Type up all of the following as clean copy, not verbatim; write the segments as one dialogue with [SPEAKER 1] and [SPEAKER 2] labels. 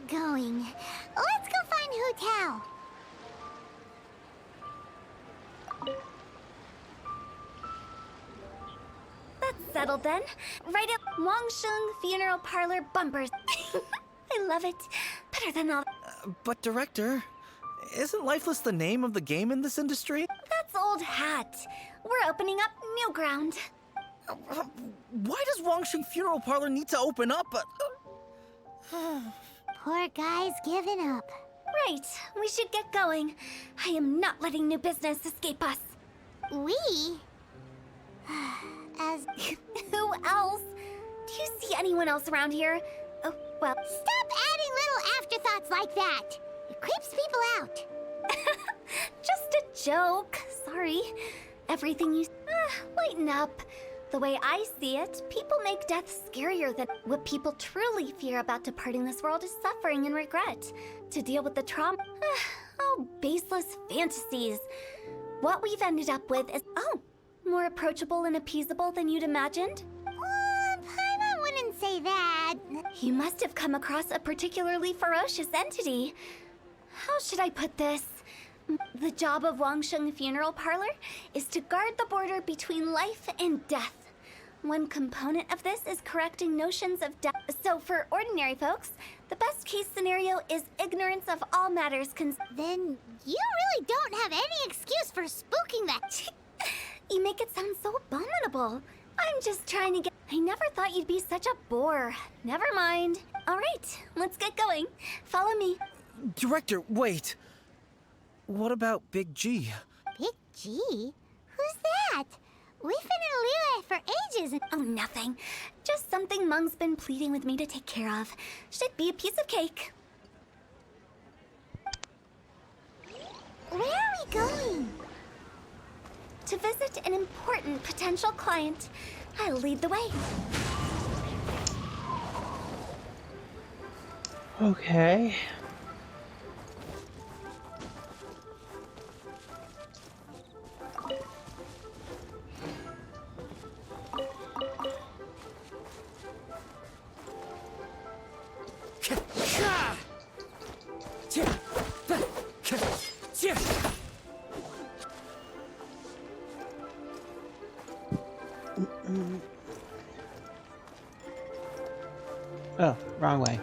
[SPEAKER 1] going? Let's go find Hu Tao.
[SPEAKER 2] That's settled then. Right up Wangsheng Funeral Parlor bumpers. I love it. Better than all.
[SPEAKER 3] But Director, isn't Lifeless the name of the game in this industry?
[SPEAKER 2] That's old hat. We're opening up new ground.
[SPEAKER 3] Why does Wangsheng Funeral Parlor need to open up?
[SPEAKER 1] Poor guy's giving up.
[SPEAKER 2] Right. We should get going. I am not letting new business escape us.
[SPEAKER 1] We? As...
[SPEAKER 2] Who else? Do you see anyone else around here? Oh, well...
[SPEAKER 1] Stop adding little afterthoughts like that! It creeps people out.
[SPEAKER 2] Just a joke. Sorry. Everything you... lighten up. The way I see it, people make death scarier than... What people truly fear about departing this world is suffering and regret. To deal with the trauma... oh, baseless fantasies. What we've ended up with is... Oh, more approachable and appeasable than you'd imagined?
[SPEAKER 1] Paimon wouldn't say that.
[SPEAKER 2] You must have come across a particularly ferocious entity. How should I put this? The job of Wangsheng Funeral Parlor is to guard the border between life and death. One component of this is correcting notions of death. So for ordinary folks, the best case scenario is ignorance of all matters
[SPEAKER 1] Then you really don't have any excuse for spooking that.
[SPEAKER 2] You make it sound so abominable. I'm just trying to get... I never thought you'd be such a bore. Never mind. All right, let's get going. Follow me.
[SPEAKER 3] Director, wait. What about Big G?
[SPEAKER 1] Big G? Who's that? We've been in Liyue for ages and...
[SPEAKER 2] Oh, nothing. Just something Mung's been pleading with me to take care of. Should be a piece of cake.
[SPEAKER 1] Where are we going?
[SPEAKER 2] To visit an important potential client. I'll lead the way.
[SPEAKER 4] Okay. Oh, wrong way.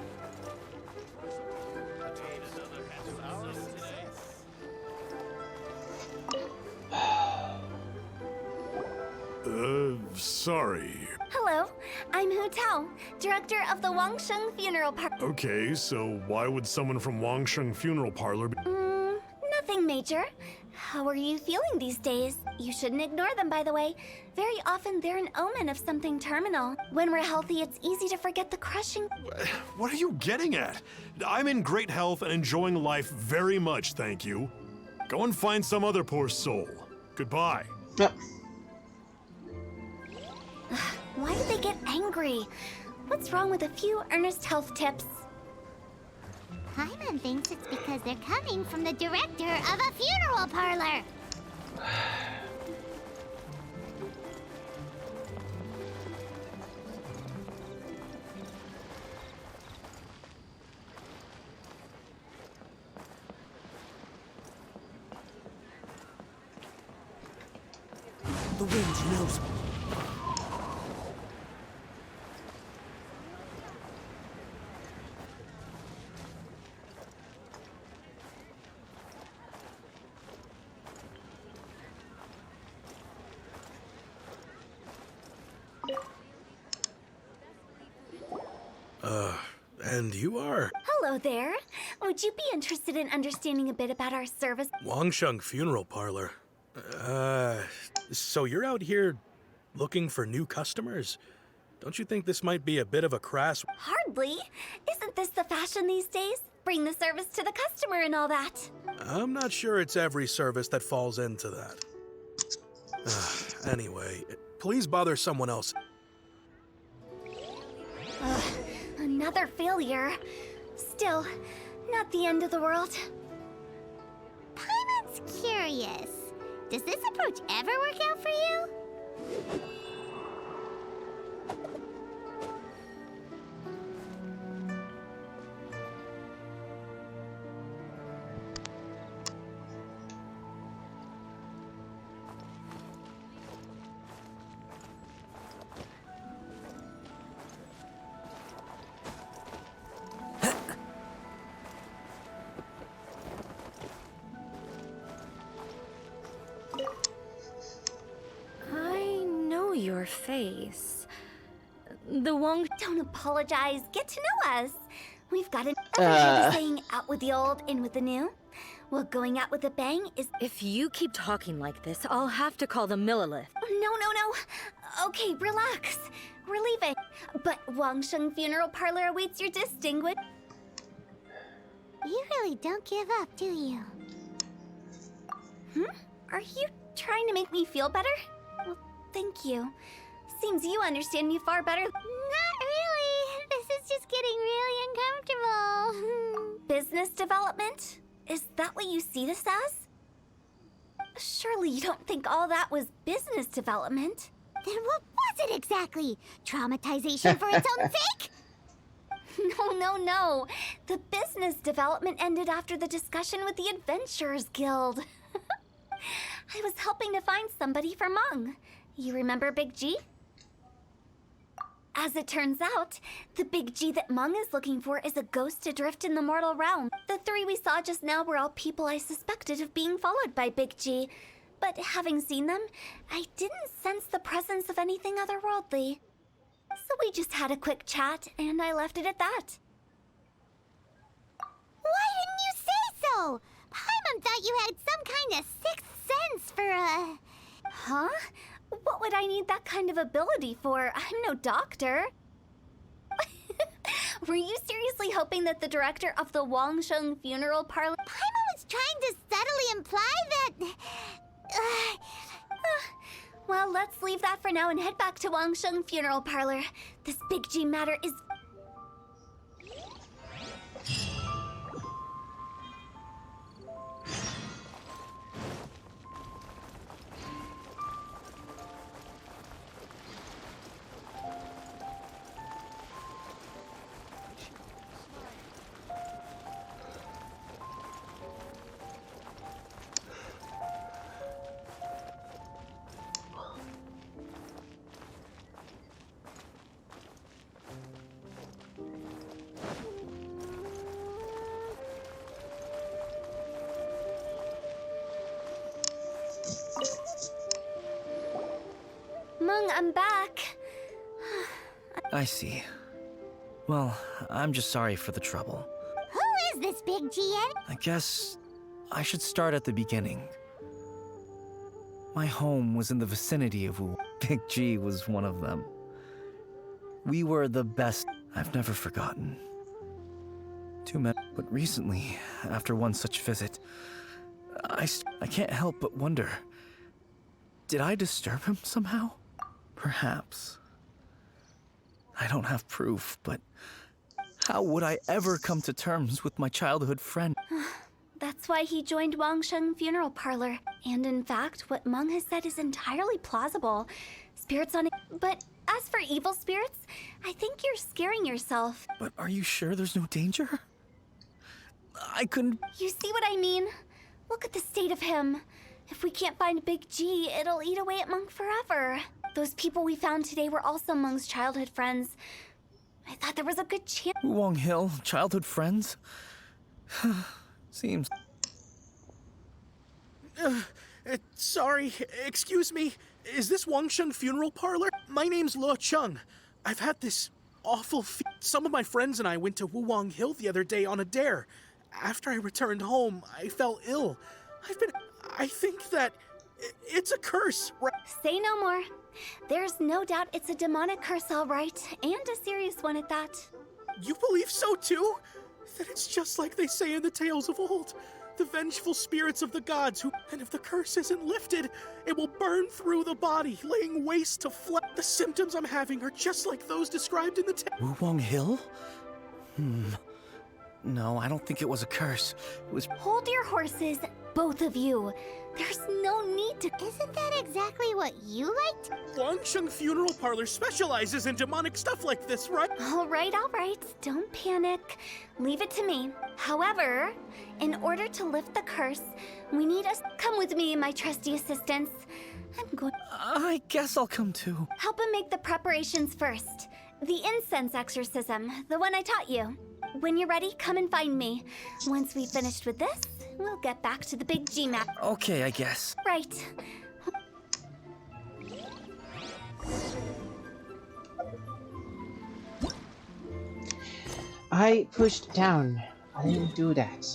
[SPEAKER 5] Sorry.
[SPEAKER 2] Hello, I'm Hu Tao, director of the Wangsheng Funeral Parlor.
[SPEAKER 5] Okay, so why would someone from Wangsheng Funeral Parlor be...
[SPEAKER 2] Nothing major. How are you feeling these days? You shouldn't ignore them, by the way. Very often they're an omen of something terminal. When we're healthy, it's easy to forget the crushing...
[SPEAKER 5] What are you getting at? I'm in great health and enjoying life very much, thank you. Go and find some other poor soul. Goodbye.
[SPEAKER 4] Yep.
[SPEAKER 2] Why did they get angry? What's wrong with a few earnest health tips?
[SPEAKER 1] Paimon thinks it's because they're coming from the director of a funeral parlor.
[SPEAKER 3] The wind knows me.
[SPEAKER 6] And you are?
[SPEAKER 2] Hello there. Would you be interested in understanding a bit about our service?
[SPEAKER 6] Wangsheng Funeral Parlor. So you're out here looking for new customers? Don't you think this might be a bit of a crass...
[SPEAKER 2] Hardly. Isn't this the fashion these days? Bring the service to the customer and all that.
[SPEAKER 6] I'm not sure it's every service that falls into that. Anyway, please bother someone else.
[SPEAKER 2] Another failure. Still, not the end of the world.
[SPEAKER 1] Paimon's curious. Does this approach ever work out for you?
[SPEAKER 7] your face. The Wong...
[SPEAKER 2] Don't apologize. Get to know us. We've got an ever saying out with the old, in with the new. Well, going out with a bang is...
[SPEAKER 7] If you keep talking like this, I'll have to call the Millilith.
[SPEAKER 2] No. Okay, relax. We're leaving. But Wangsheng Funeral Parlor awaits your distinguished...
[SPEAKER 1] You really don't give up, do you?
[SPEAKER 2] Are you trying to make me feel better? Well, thank you. Seems you understand me far better.
[SPEAKER 1] Not really. This is just getting really uncomfortable.
[SPEAKER 2] Business development? Is that what you see this as? Surely you don't think all that was business development?
[SPEAKER 1] Then what was it exactly? Traumatization for its own sake?
[SPEAKER 2] No. The business development ended after the discussion with the Adventurers Guild. I was helping to find somebody for Mung. You remember Big G? As it turns out, the Big G that Mung is looking for is a ghost adrift in the mortal realm. The three we saw just now were all people I suspected of being followed by Big G. But having seen them, I didn't sense the presence of anything otherworldly. So we just had a quick chat, and I left it at that.
[SPEAKER 1] Why didn't you say so? Paimon thought you had some kind of sixth sense for a...
[SPEAKER 2] Huh? What would I need that kind of ability for? I'm no doctor. Were you seriously hoping that the director of the Wangsheng Funeral Parlor...
[SPEAKER 1] Paimon was trying to subtly imply that...
[SPEAKER 2] Well, let's leave that for now and head back to Wangsheng Funeral Parlor. This Big G matter is... Mung, I'm back.
[SPEAKER 3] I see. Well, I'm just sorry for the trouble.
[SPEAKER 1] Who is this Big G, Ed?
[SPEAKER 3] I guess I should start at the beginning. My home was in the vicinity of Wu. Big G was one of them. We were the best. I've never forgotten. But recently, after one such visit, I can't help but wonder, did I disturb him somehow? Perhaps. I don't have proof, but how would I ever come to terms with my childhood friend?
[SPEAKER 2] That's why he joined Wangsheng Funeral Parlor. And in fact, what Mung has said is entirely plausible. Spirits on it. But as for evil spirits, I think you're scaring yourself.
[SPEAKER 3] But are you sure there's no danger? I couldn't...
[SPEAKER 2] You see what I mean? Look at the state of him. If we can't find Big G, it'll eat away at Mung forever. Those people we found today were also Mung's childhood friends. I thought there was a good chance.
[SPEAKER 3] Wong Hill, childhood friends? Seems...
[SPEAKER 6] Sorry, excuse me. Is this Wangsheng Funeral Parlor? My name's Luo Chung. I've had this awful Some of my friends and I went to Wuwang Hill the other day on a dare. After I returned home, I fell ill. I think that it's a curse.
[SPEAKER 2] Say no more. There's no doubt it's a demonic curse, all right, and a serious one at that.
[SPEAKER 6] You believe so too? That it's just like they say in the tales of old. The vengeful spirits of the gods who... And if the curse isn't lifted, it will burn through the body, laying waste to flesh. The symptoms I'm having are just like those described in the
[SPEAKER 3] Wuwang Hill? No, I don't think it was a curse. It was...
[SPEAKER 2] Hold your horses, both of you. There's no need to...
[SPEAKER 1] Isn't that exactly what you liked?
[SPEAKER 6] Wangsheng Funeral Parlor specializes in demonic stuff like this, right?
[SPEAKER 2] All right. Don't panic. Leave it to me. However, in order to lift the curse, we need us... Come with me, my trusty assistants. I'm going...
[SPEAKER 3] I guess I'll come too.
[SPEAKER 2] Help him make the preparations first. The incense exorcism, the one I taught you. When you're ready, come and find me. Once we've finished with this, we'll get back to the Big G map.
[SPEAKER 3] Okay, I guess.
[SPEAKER 2] Right.
[SPEAKER 4] I pushed down. I didn't do that.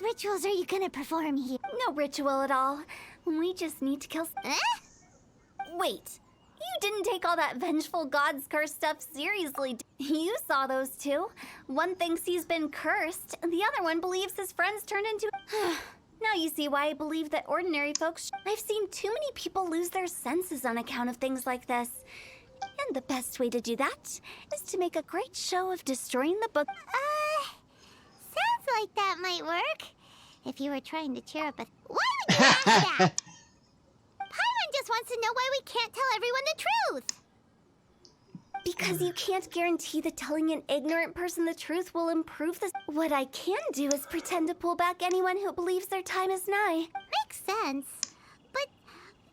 [SPEAKER 1] Rituals are you gonna perform here?
[SPEAKER 2] No ritual at all. We just need to kill.
[SPEAKER 1] Eh?
[SPEAKER 2] Wait, you didn't take all that vengeful god's curse stuff seriously. You saw those two. One thinks he's been cursed, and the other one believes his friends turned into. Now you see why I believe that ordinary folks. I've seen too many people lose their senses on account of things like this. And the best way to do that is to make a great show of destroying the book.
[SPEAKER 1] Sounds like that might work. If you were trying to cheer up a... Why would you ask that? Paimon just wants to know why we can't tell everyone the truth.
[SPEAKER 2] Because you can't guarantee that telling an ignorant person the truth will improve this. What I can do is pretend to pull back anyone who believes their time is nigh.
[SPEAKER 1] Makes sense. But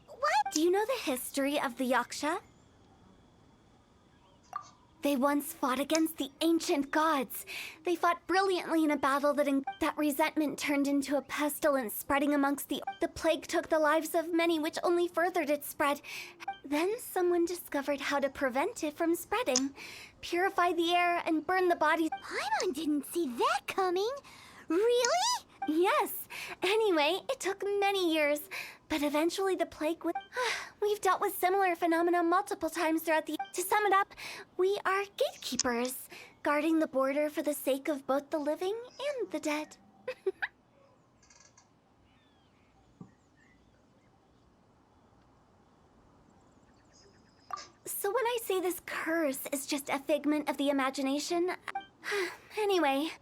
[SPEAKER 1] what?
[SPEAKER 2] Do you know the history of the Yaksha? They once fought against the ancient gods. They fought brilliantly in a battle that resentment turned into a pestilence spreading amongst the plague took the lives of many, which only furthered its spread. Then someone discovered how to prevent it from spreading. Purify the air and burn the bodies.
[SPEAKER 1] Paimon didn't see that coming. Really?
[SPEAKER 2] Yes. Anyway, it took many years. But eventually the plague would... We've dealt with similar phenomena multiple times throughout the... To sum it up, we are gatekeepers, guarding the border for the sake of both the living and the dead. So when I say this curse is just a figment of the imagination... Anyway...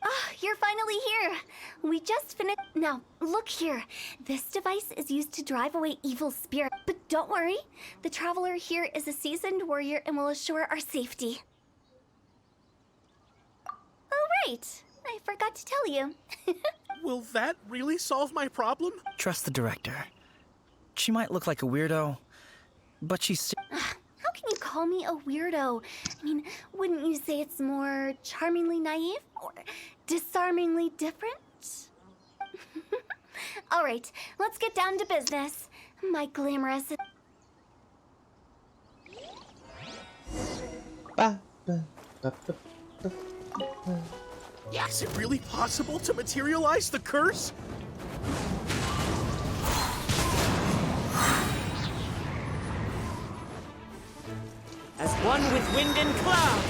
[SPEAKER 2] Oh, you're finally here! We just finished... Now, look here. This device is used to drive away evil spirit. But don't worry. The traveler here is a seasoned warrior and will assure our safety. Oh, right. I forgot to tell you.
[SPEAKER 6] Will that really solve my problem?
[SPEAKER 3] Trust the director. She might look like a weirdo, but she's...
[SPEAKER 2] How can you call me a weirdo? I mean, wouldn't you say it's more charmingly naive or disarmingly different? All right, let's get down to business. My glamorous...
[SPEAKER 6] Is it really possible to materialize the curse?
[SPEAKER 8] As one with wind and cloud.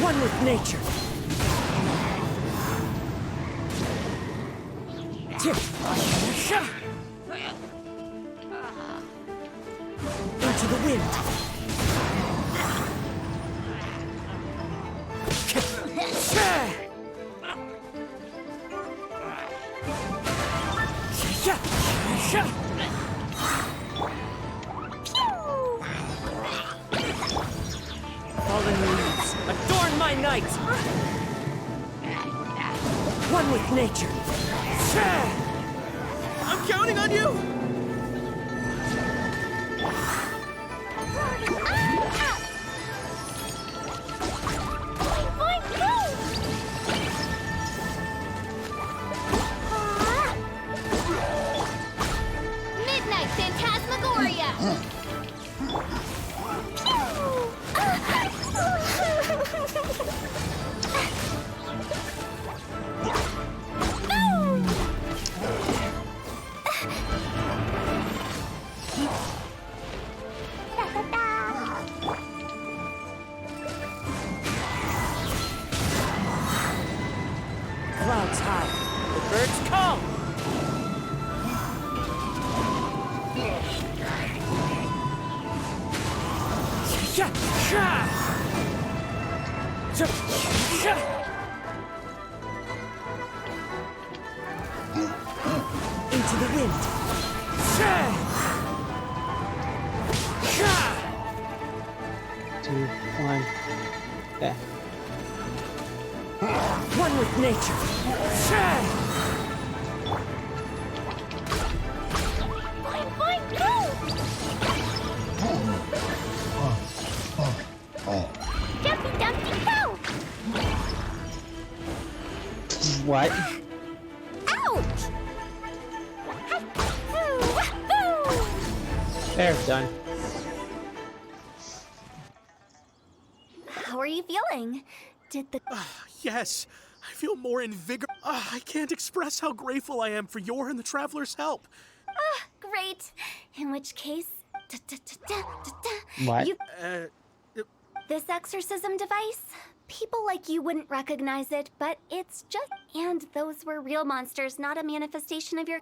[SPEAKER 8] One with nature. Into the wind. Fallen leaves, adorn my night! One with nature.
[SPEAKER 6] I'm counting on you!
[SPEAKER 1] Midnight Phantasmagoria!
[SPEAKER 8] Clouds high. The birds come! Yeah, yeah. Into the wind.
[SPEAKER 4] 2, 1. There.
[SPEAKER 8] One with nature.
[SPEAKER 1] Boing, boing, go! Jumpy, dumpty, go!
[SPEAKER 4] What?
[SPEAKER 1] Ouch!
[SPEAKER 4] There, done.
[SPEAKER 2] How are you feeling? Did the
[SPEAKER 6] Yes, I feel more invigorated. I can't express how grateful I am for your and the traveler's help.
[SPEAKER 2] great? In which case,
[SPEAKER 4] What?
[SPEAKER 2] You,
[SPEAKER 6] Uh,
[SPEAKER 2] this exorcism device. People like you wouldn't recognize it, but it's just. And those were real monsters, not a manifestation of your.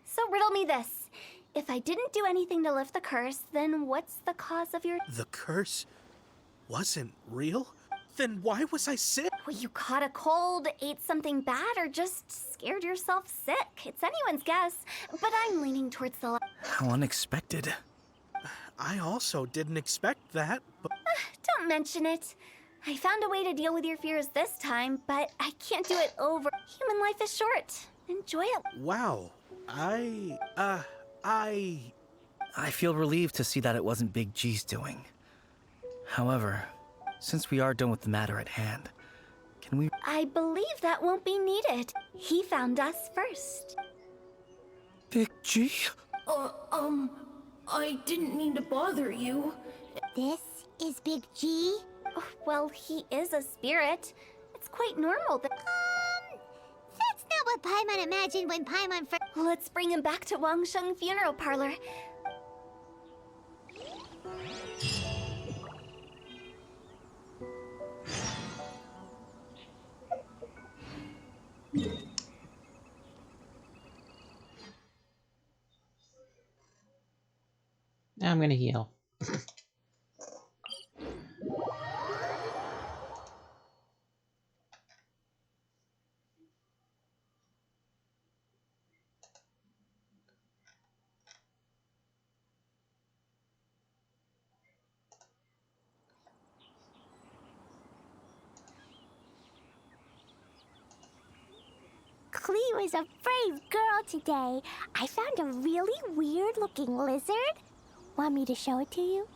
[SPEAKER 2] So riddle me this: if I didn't do anything to lift the curse, then what's the cause of your?
[SPEAKER 6] the curse wasn't real? Then why was I sick?
[SPEAKER 2] Well, you caught a cold, ate something bad, or just scared yourself sick. It's anyone's guess, but I'm leaning towards the.
[SPEAKER 3] How unexpected.
[SPEAKER 6] I also didn't expect that, but
[SPEAKER 2] Don't mention it. I found a way to deal with your fears this time, but I can't do it over. Human life is short. Enjoy it.
[SPEAKER 6] wow. I
[SPEAKER 3] feel relieved to see that it wasn't Big G's doing. However, since we are done with the matter at hand, can we...
[SPEAKER 2] I believe that won't be needed. He found us first.
[SPEAKER 3] Big G?
[SPEAKER 9] I didn't mean to bother you.
[SPEAKER 1] This is Big G?
[SPEAKER 2] Oh, well, he is a spirit. It's quite normal that.
[SPEAKER 1] That's not what Paimon imagined when Paimon first.
[SPEAKER 2] Let's bring him back to Wangsheng Funeral Parlor.
[SPEAKER 4] I'm gonna heal.
[SPEAKER 1] Clee was a brave girl today. I found a really weird-looking lizard. Want me to show it to you?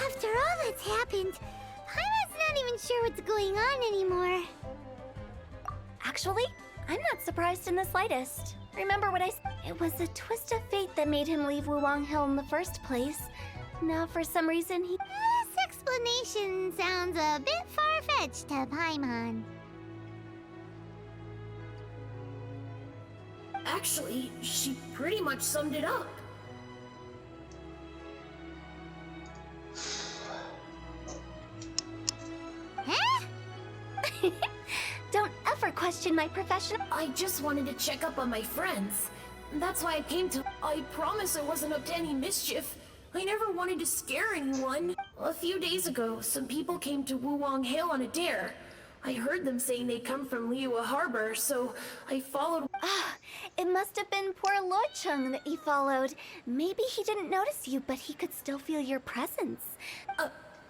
[SPEAKER 1] After all that's happened, Paimon's not even sure what's going on anymore.
[SPEAKER 2] Actually, I'm not surprised in the slightest. Remember what I said? It was a twist of fate that made him leave Wuwang Hill in the first place. Now, for some reason, he.
[SPEAKER 1] This explanation sounds a bit far-fetched to Paimon.
[SPEAKER 9] Actually, she pretty much summed it up.
[SPEAKER 1] Huh?
[SPEAKER 2] Don't ever question my professional.
[SPEAKER 9] I just wanted to check up on my friends. That's why I came to. I promise I wasn't up to any mischief. I never wanted to scare anyone. A few days ago, some people came to Wuwang Hill on a dare. I heard them saying they come from Liyue Harbor, so I followed.
[SPEAKER 2] Ah, it must have been poor Lord Chung that you followed. Maybe he didn't notice you, but he could still feel your presence.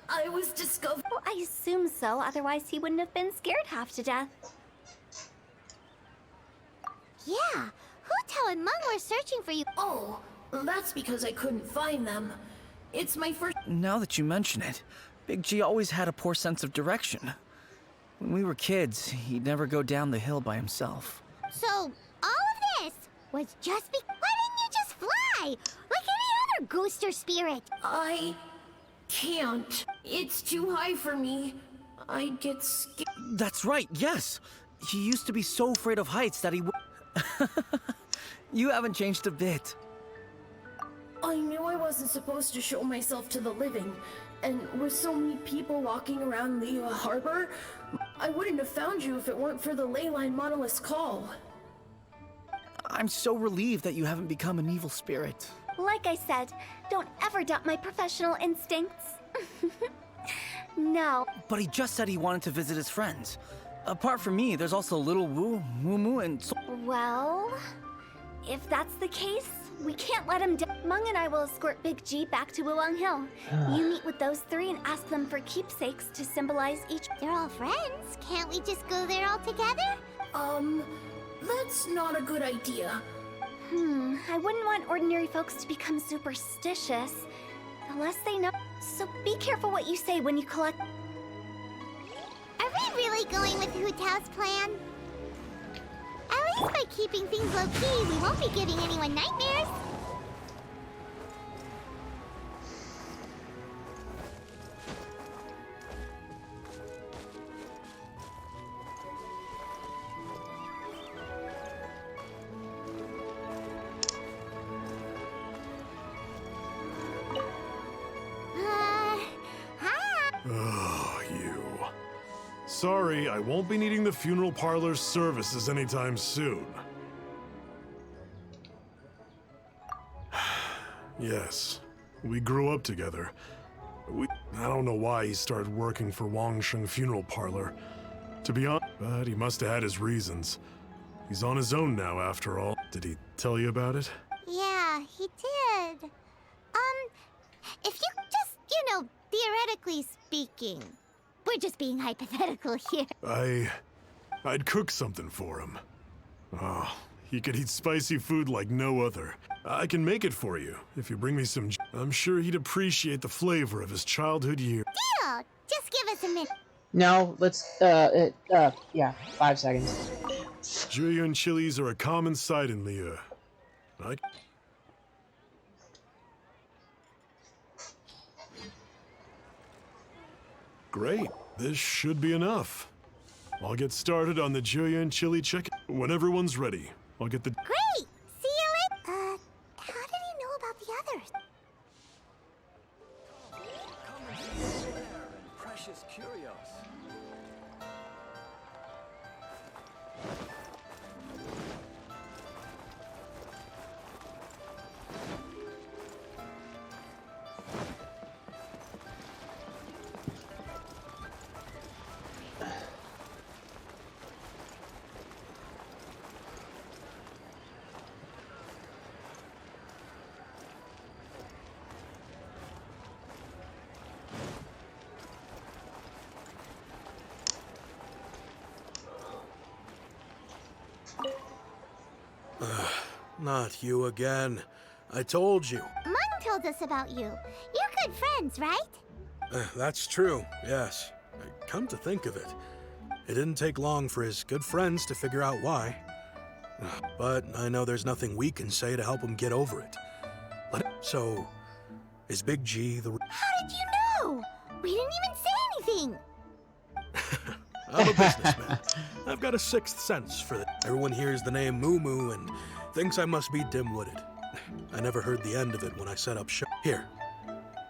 [SPEAKER 9] I was discovered.
[SPEAKER 2] Well, I assume so, otherwise he wouldn't have been scared half to death.
[SPEAKER 1] Yeah, Hu Tao and Meng were searching for you.
[SPEAKER 9] Oh, that's because I couldn't find them. It's my first.
[SPEAKER 3] Now that you mention it, Big G always had a poor sense of direction. When we were kids, he'd never go down the hill by himself.
[SPEAKER 1] So, all of this was just why didn't you just fly? Like any other ghost or spirit?
[SPEAKER 9] I can't. It's too high for me. I'd get scared.
[SPEAKER 3] That's right, yes! He used to be so afraid of heights that he You haven't changed a bit.
[SPEAKER 9] I knew I wasn't supposed to show myself to the living, and with so many people walking around Liyue Harbor, I wouldn't have found you if it weren't for the Leyline Monolith's call.
[SPEAKER 3] I'm so relieved that you haven't become an evil spirit.
[SPEAKER 2] Like I said, don't ever doubt my professional instincts. No.
[SPEAKER 3] But he just said he wanted to visit his friends. Apart from me, there's also Little Wu, Moo Moo, and
[SPEAKER 2] Well, if that's the case, we can't let him down. Meng and I will escort Big G back to Wuwang Hill. You meet with those three and ask them for keepsakes to symbolize each.
[SPEAKER 1] They're all friends. Can't we just go there all together?
[SPEAKER 9] That's not a good idea.
[SPEAKER 2] I wouldn't want ordinary folks to become superstitious. Unless they know. So be careful what you say when you collect.
[SPEAKER 1] Are we really going with Hu Tao's plan? At least by keeping things low-key, we won't be giving anyone nightmares. Hi.
[SPEAKER 5] Oh, you. Sorry, I won't be needing the funeral parlor's services anytime soon. Yes, we grew up together. I don't know why he started working for Wangsheng Funeral Parlor. To be honest, but he must have had his reasons. He's on his own now, after all. Did he tell you about it?
[SPEAKER 1] Yeah, he did. If you just, theoretically speaking, we're just being hypothetical here.
[SPEAKER 5] I'd cook something for him. Oh, he could eat spicy food like no other. I can make it for you if you bring me some. I'm sure he'd appreciate the flavor of his childhood years.
[SPEAKER 1] Deal! Just give us a minute.
[SPEAKER 4] No, let's, yeah, 5 seconds.
[SPEAKER 5] Jueyun chilies are a common sight in Liyue. Great, this should be enough. I'll get started on the Jueyun chili chicken when everyone's ready. I'll get the.
[SPEAKER 1] Great! See you later. How did he know about the others?
[SPEAKER 3] Precious curios.
[SPEAKER 6] Not you again. I told you.
[SPEAKER 1] Meng told us about you. You're good friends, right?
[SPEAKER 6] That's true, yes. Come to think of it, it didn't take long for his good friends to figure out why. But I know there's nothing we can say to help him get over it. So, is Big G the...
[SPEAKER 1] How did you know? We didn't even say anything.
[SPEAKER 6] I'm a businessman. I've got a sixth sense for that. Everyone hears the name Moo Moo and thinks I must be dim-witted. I never heard the end of it when I set up shop. Here,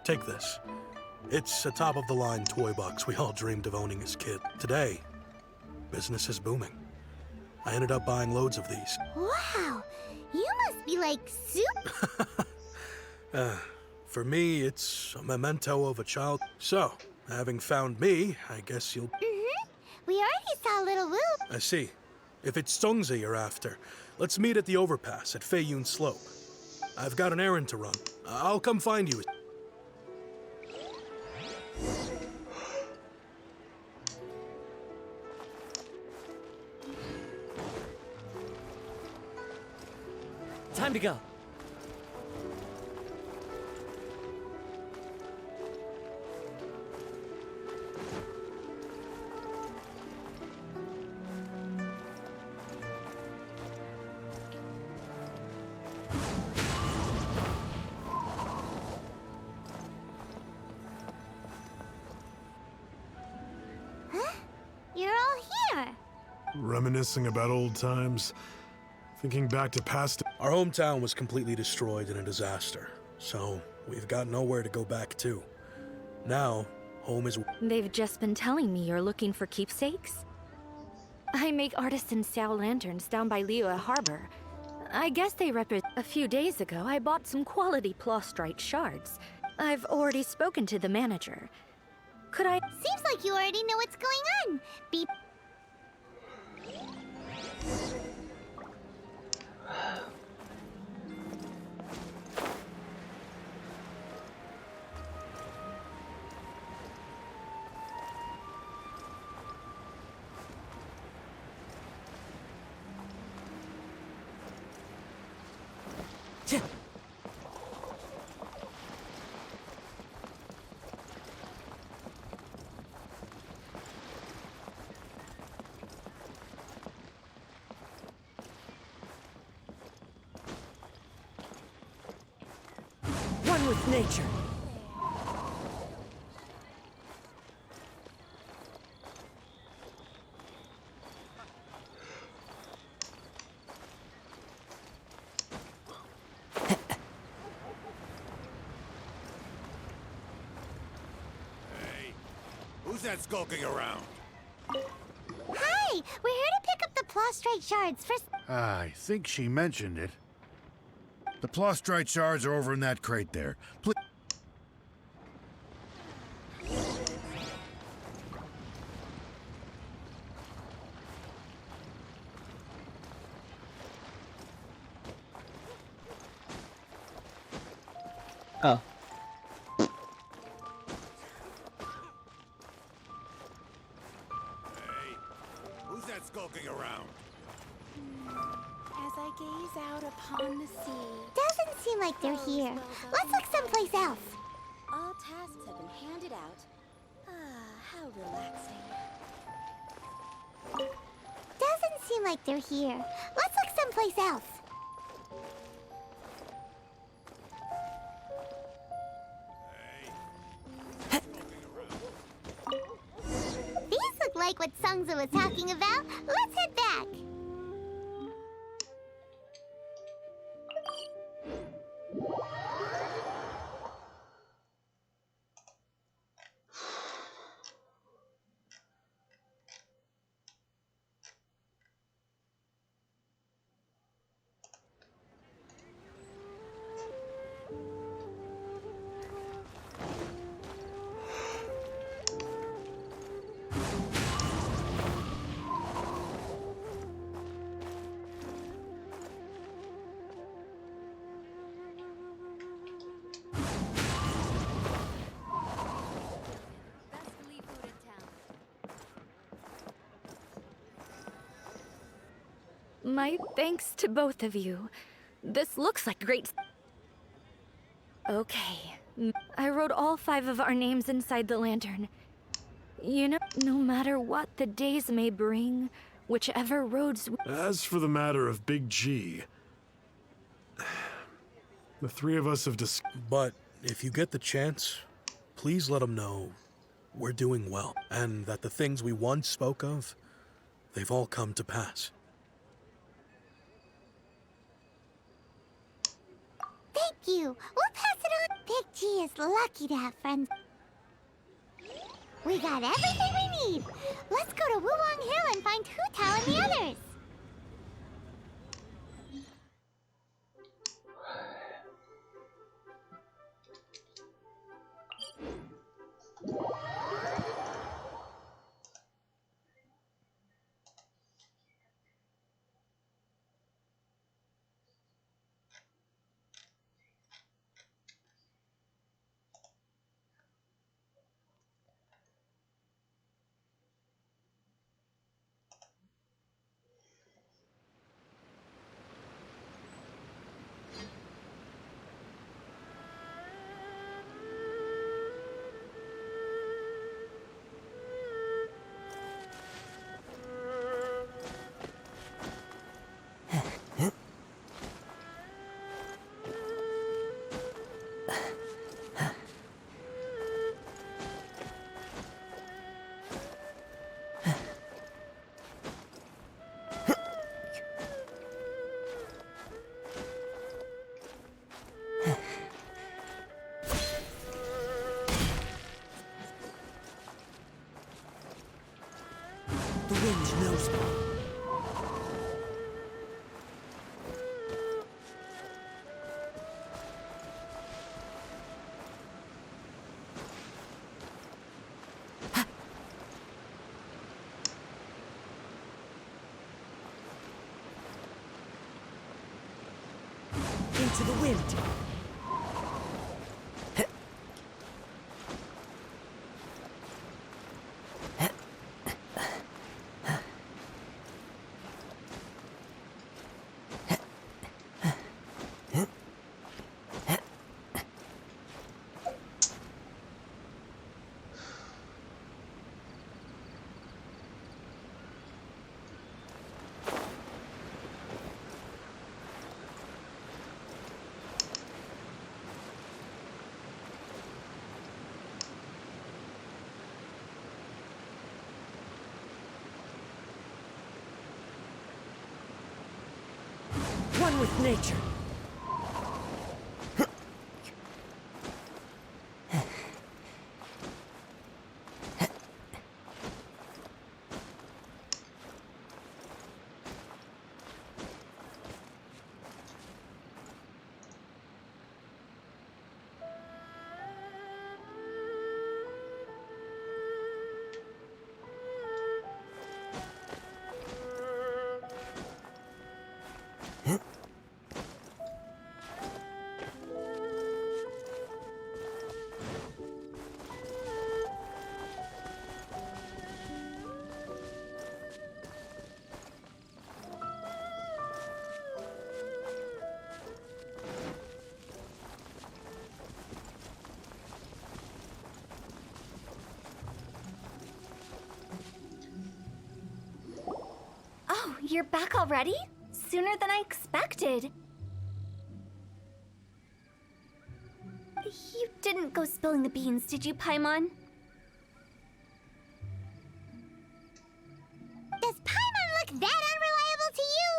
[SPEAKER 6] take this. It's a top-of-the-line toy box we all dreamed of owning as kids. Today, business is booming. I ended up buying loads of these.
[SPEAKER 1] Wow, you must be like super.
[SPEAKER 6] For me, it's a memento of a child. So, having found me, I guess you'll...
[SPEAKER 1] We already saw Little Woo.
[SPEAKER 6] I see. If it's Sungza you're after, let's meet at the overpass at Feiyun Slope. I've got an errand to run. I'll come find you.
[SPEAKER 8] Time to go.
[SPEAKER 1] You're all here.
[SPEAKER 5] Reminiscing about old times, thinking back to past.
[SPEAKER 6] Our hometown was completely destroyed in a disaster, so we've got nowhere to go back to. Now, home is...
[SPEAKER 7] They've just been telling me you're looking for keepsakes. I make artisan Sao lanterns down by Liyue Harbor. I guess they represent... A few days ago, I bought some quality Plostrite shards. I've already spoken to the manager. Could I...
[SPEAKER 1] Seems like you already know what's going on. Beep.
[SPEAKER 8] One with nature.
[SPEAKER 10] Who's that skulking around?
[SPEAKER 1] Hi, we're here to pick up the Plostrite shards for...
[SPEAKER 10] I think she mentioned it. The Plostrite shards are over in that crate there. Please.
[SPEAKER 4] Oh.
[SPEAKER 10] Hey, who's that skulking around?
[SPEAKER 2] As I gaze out upon the sea,
[SPEAKER 1] Doesn't seem like they're here. Let's look someplace else.
[SPEAKER 2] all tasks have been handed out. Ah, how relaxing.
[SPEAKER 1] Doesn't seem like they're here. Let's look someplace else. These look like what Sungza was talking about. Let's head back.
[SPEAKER 7] My thanks to both of you. This looks like great... Okay. I wrote all 5 of our names inside the lantern. You know, no matter what the days may bring, whichever roads...
[SPEAKER 5] As for the matter of Big G, the 3 of us have
[SPEAKER 6] But if you get the chance, please let him know we're doing well, and that the things we once spoke of, they've all come to pass.
[SPEAKER 1] Thank you. We'll pass it on. Big G is lucky to have friends. We got everything we need. Let's go to Wulong Hill and find Hu Tao and the others.
[SPEAKER 8] The wind knows me. Into the wind. One with nature.
[SPEAKER 2] Oh, you're back already? Sooner than I expected. You didn't go spilling the beans, did you, Paimon?
[SPEAKER 1] Does Paimon look that unreliable to you?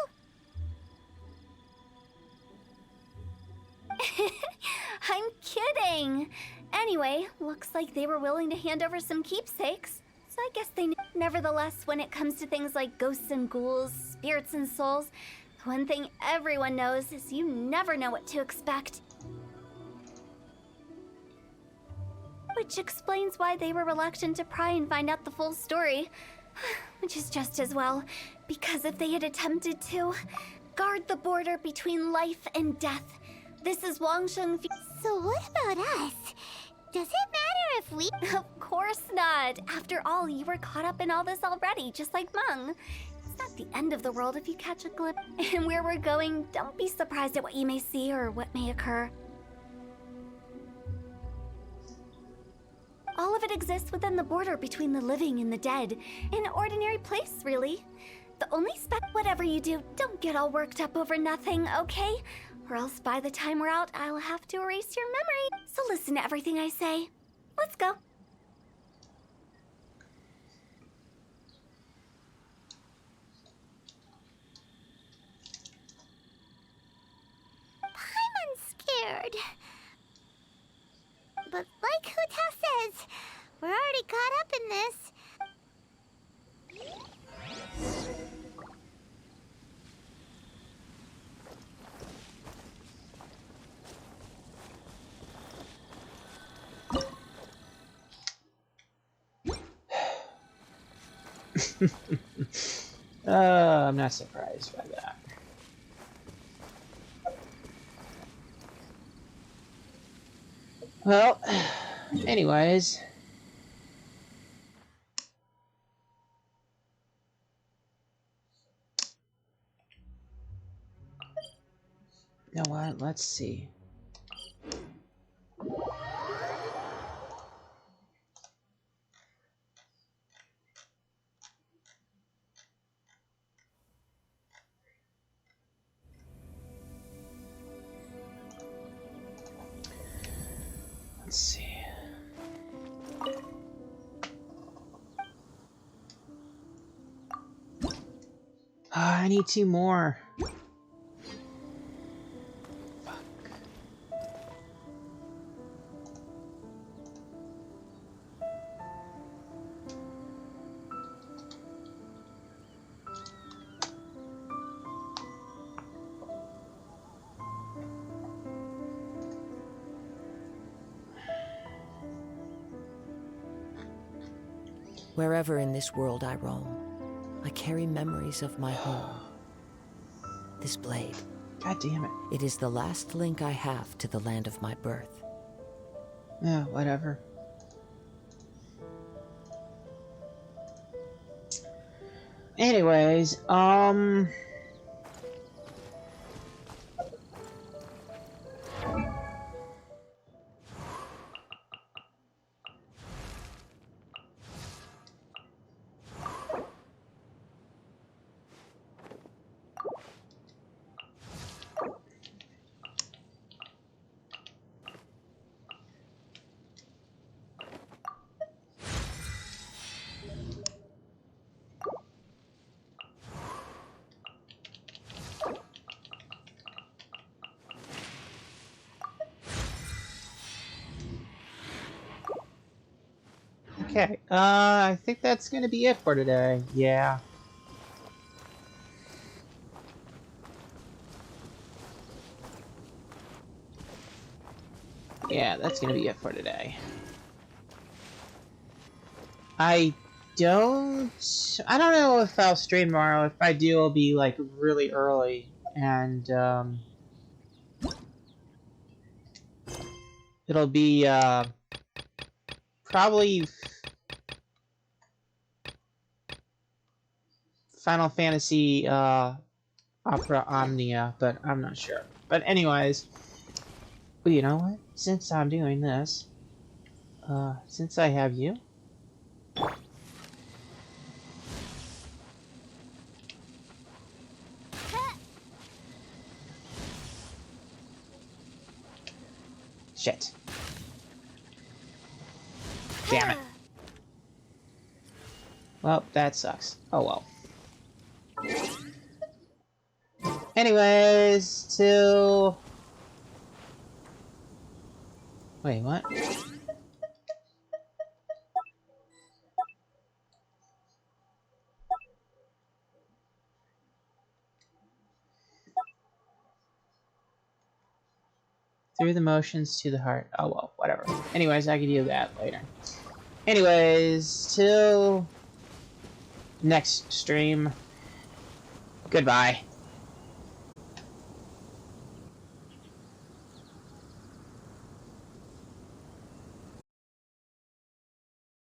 [SPEAKER 2] I'm kidding. Anyway, looks like they were willing to hand over some keepsakes. So I guess they knew. Nevertheless, when it comes to things like ghosts and ghouls, spirits and souls, the one thing everyone knows is you never know what to expect. Which explains why they were reluctant to pry and find out the full story. Which is just as well, because if they had attempted to guard the border between life and death, this is Wangsheng.
[SPEAKER 1] So what about us? Does it matter if we...
[SPEAKER 2] Of course not. After all, you were caught up in all this already, just like Meng. It's not the end of the world if you catch a glimpse. And where we're going, don't be surprised at what you may see or what may occur. All of it exists within the border between the living and the dead. An ordinary place, really. The only whatever you do, don't get all worked up over nothing, okay? Or else by the time we're out, I'll have to erase your memory. So listen to everything I say. Let's go.
[SPEAKER 4] I'm not surprised by that. Well, anyways. You know what? Let's see. Let's see. I need 2 more.
[SPEAKER 11] Wherever in this world I roam, I carry memories of my home. This blade.
[SPEAKER 4] God damn it.
[SPEAKER 11] It is the last link I have to the land of my birth.
[SPEAKER 4] Yeah, whatever. Anyways, okay, I think that's gonna be it for today. Yeah. Yeah, that's gonna be it for today. I don't know if I'll stream tomorrow. If I do, it'll be like really early, and it'll be probably Final Fantasy Opera Omnia, but I'm not sure. But anyways, well, you know what? Since I'm doing this, since I have you, shit. Damn it. Well, that sucks. Oh well. Anyways, till... Wait, what? Through the motions to the heart. Oh well, whatever. Anyways, I can do that later. Anyways, till next stream. Goodbye.